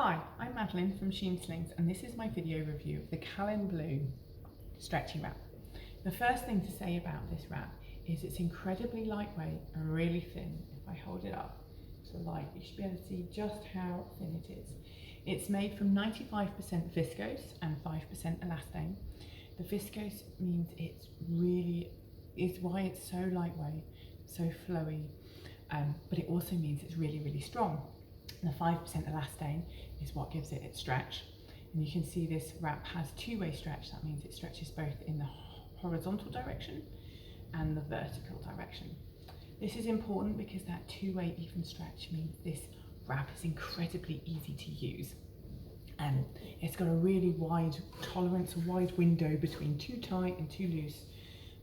Hi, I'm Madeline from Sheen Slings, and this is my video review of the Calin Bleu Stretchy wrap. The first thing to say about this wrap is it's incredibly lightweight and really thin. If I hold it up to the light, you should be able to see just how thin it is. It's made from 95% viscose and 5% elastane. The viscose means is why it's so lightweight, so flowy, but it also means it's really strong. The 5% elastane is what gives it its stretch. And you can see this wrap has two-way stretch. That means it stretches both in the horizontal direction and the vertical direction. This is important because that two-way even stretch means this wrap is incredibly easy to use. It's got a really wide tolerance, a wide window between too tight and too loose,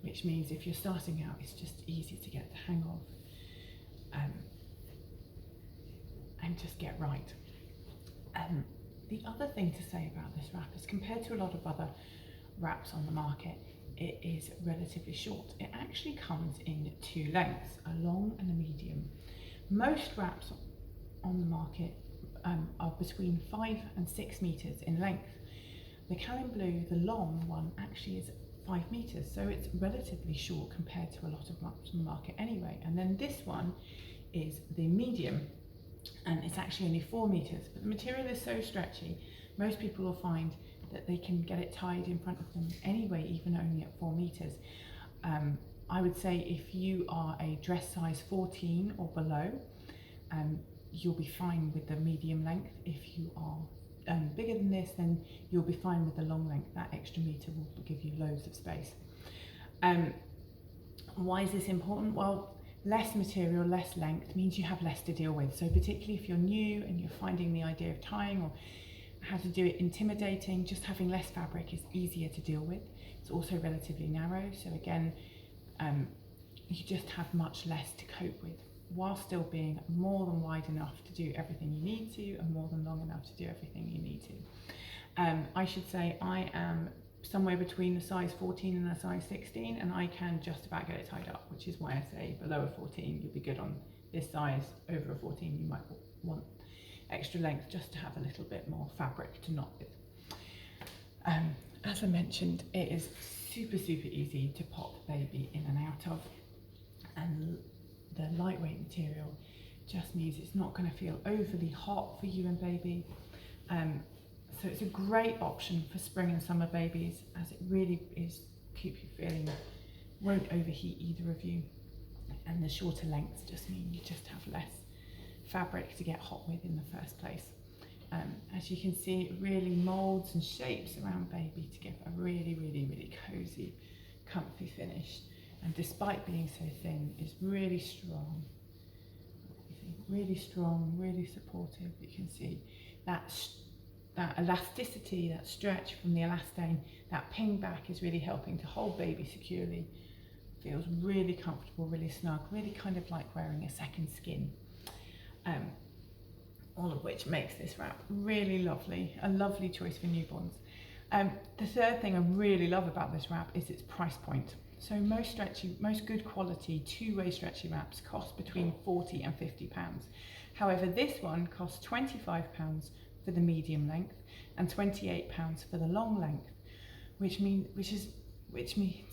which means if you're starting out, it's just easy to get the hang of. And just get right. The other thing to say about this wrap is compared to a lot of other wraps on the market, it is relatively short. It actually comes in two lengths, a long and a medium. Most wraps on the market are between 5 and 6 meters in length. The Calin Bleu, the long one, actually is 5 meters, so it's relatively short compared to a lot of wraps on the market anyway. And then this one is the medium, and it's actually only 4 meters, but the material is so stretchy, most people will find that they can get it tied in front of them anyway, even only at 4 meters. I would say if you are a dress size 14 or below, you'll be fine with the medium length. If you are bigger than this, then you'll be fine with the long length. That extra meter will give you loads of space. Why is this important? Well, less material, less length means you have less to deal with. So particularly if you're new and you're finding the idea of tying or how to do it intimidating, just having less fabric is easier to deal with. It's also relatively narrow, so again, you just have much less to cope with, while still being more than wide enough to do everything you need to and more than long enough to do everything you need to. I should say I am somewhere between a size 14 and a size 16, and I can just about get it tied up, which is why I say below a 14 you'll be good on this size. Over a 14 you might want extra length just to have a little bit more fabric to knot with. As I mentioned, it is super easy to pop baby in and out of, and the lightweight material just means it's not going to feel overly hot for you and baby. So it's a great option for spring and summer babies, as it really is keep you feeling, won't overheat either of you, and the shorter lengths just mean you just have less fabric to get hot with in the first place. As you can see, it really molds and shapes around baby to give a really cozy, comfy finish, and despite being so thin, is really strong, really supportive. You can see that elasticity, that stretch from the elastane, that ping back is really helping to hold baby securely. Feels really comfortable, really snug, really kind of like wearing a second skin. All of which makes this wrap really lovely, a lovely choice for newborns. The third thing I really love about this wrap is its price point. So most good quality two-way stretchy wraps cost between £40 and £50. However, this one costs £25 for the medium length and £28 for the long length, which means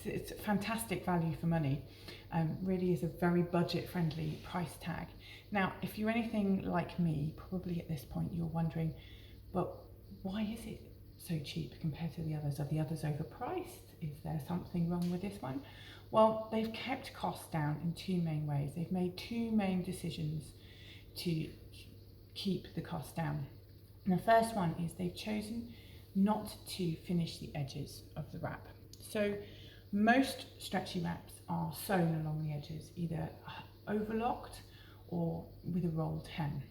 it's a fantastic value for money. Really is a very budget-friendly price tag. Now, if you're anything like me, probably at this point you're wondering, but why is it so cheap compared to the others? Are the others overpriced? Is there something wrong with this one? Well, they've kept costs down in two main ways. They've made two main decisions to keep the cost down. And the first one is they've chosen not to finish the edges of the wrap. So most stretchy wraps are sewn along the edges, either overlocked or with a rolled hem.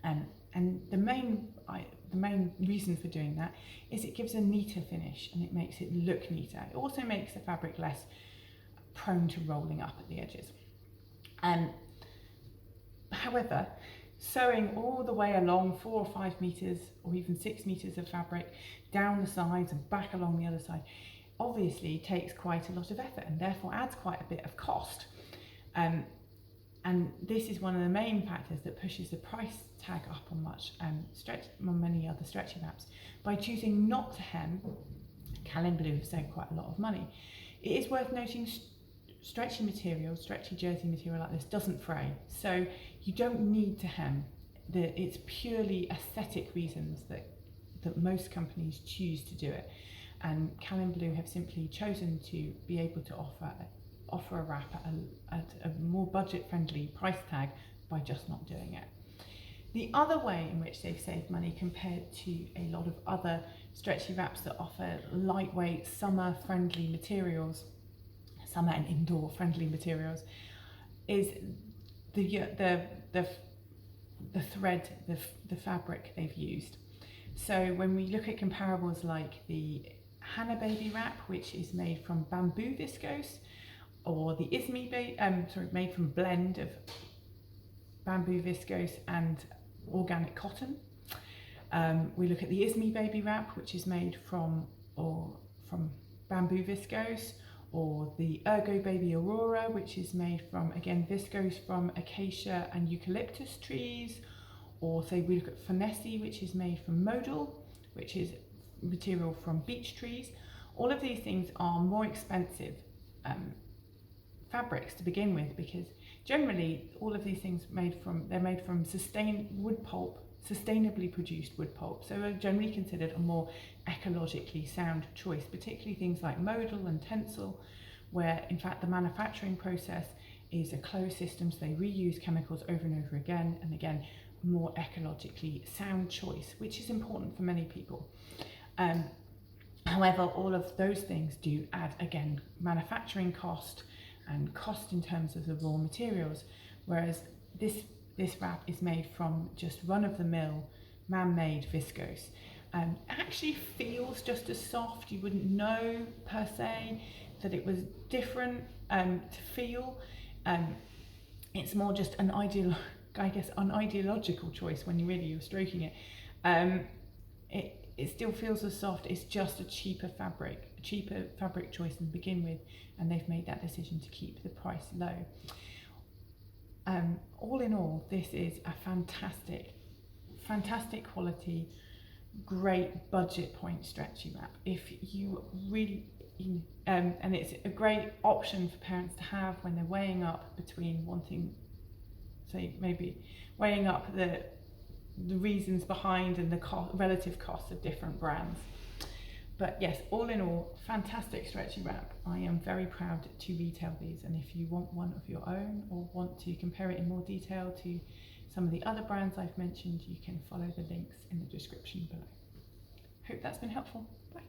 And the main reason for doing that is it gives a neater finish and it makes it look neater. It also makes the fabric less prone to rolling up at the edges. However, sewing all the way along 4 or 5 meters or even 6 meters of fabric down the sides and back along the other side obviously takes quite a lot of effort and therefore adds quite a bit of cost. And this is one of the main factors that pushes the price tag up on many other stretchy wraps. By choosing not to hem, Calin Bleu have saved quite a lot of money. It is worth noting stretchy material, stretchy jersey material like this doesn't fray, so you don't need to hem. It's purely aesthetic reasons that most companies choose to do it, and Calin Bleu have simply chosen to be able to offer a wrap at a more budget-friendly price tag by just not doing it. The other way in which they've saved money compared to a lot of other stretchy wraps that offer lightweight, summer-friendly materials, summer and indoor-friendly materials, is the thread, the fabric they've used. So when we look at comparables like the Hannah Baby wrap, which is made from bamboo viscose, or the made from a blend of bamboo viscose and organic cotton. We look at the Ismi Baby wrap, which is made from bamboo viscose, or the Ergo Baby Aurora, which is made from, again, viscose from acacia and eucalyptus trees. Or say we look at Finesse, which is made from modal, which is material from beech trees. All of these things are more expensive fabrics to begin with, because generally all of these things they're made from sustainably produced wood pulp, so are generally considered a more ecologically sound choice, particularly things like modal and tencel, where in fact the manufacturing process is a closed system, so they reuse chemicals over and over again, and again, more ecologically sound choice, which is important for many people. However, all of those things do add, again, manufacturing cost and cost in terms of the raw materials, whereas this wrap is made from just run-of-the-mill, man-made viscose. It actually feels just as soft. You wouldn't know per se that it was different to feel. It's more just an ideological choice when you're stroking it. It still feels as soft. It's just a cheaper fabric choice to begin with, and they've made that decision to keep the price low. All in all, this is a fantastic quality, great budget point stretchy wrap. If you really, and it's a great option for parents to have when they're weighing up between wanting, say, maybe weighing up the reasons behind and the relative costs of different brands. But yes, all in all, fantastic stretchy wrap. I am very proud to retail these, and if you want one of your own or want to compare it in more detail to some of the other brands I've mentioned, you can follow the links in the description below. Hope that's been helpful. Bye.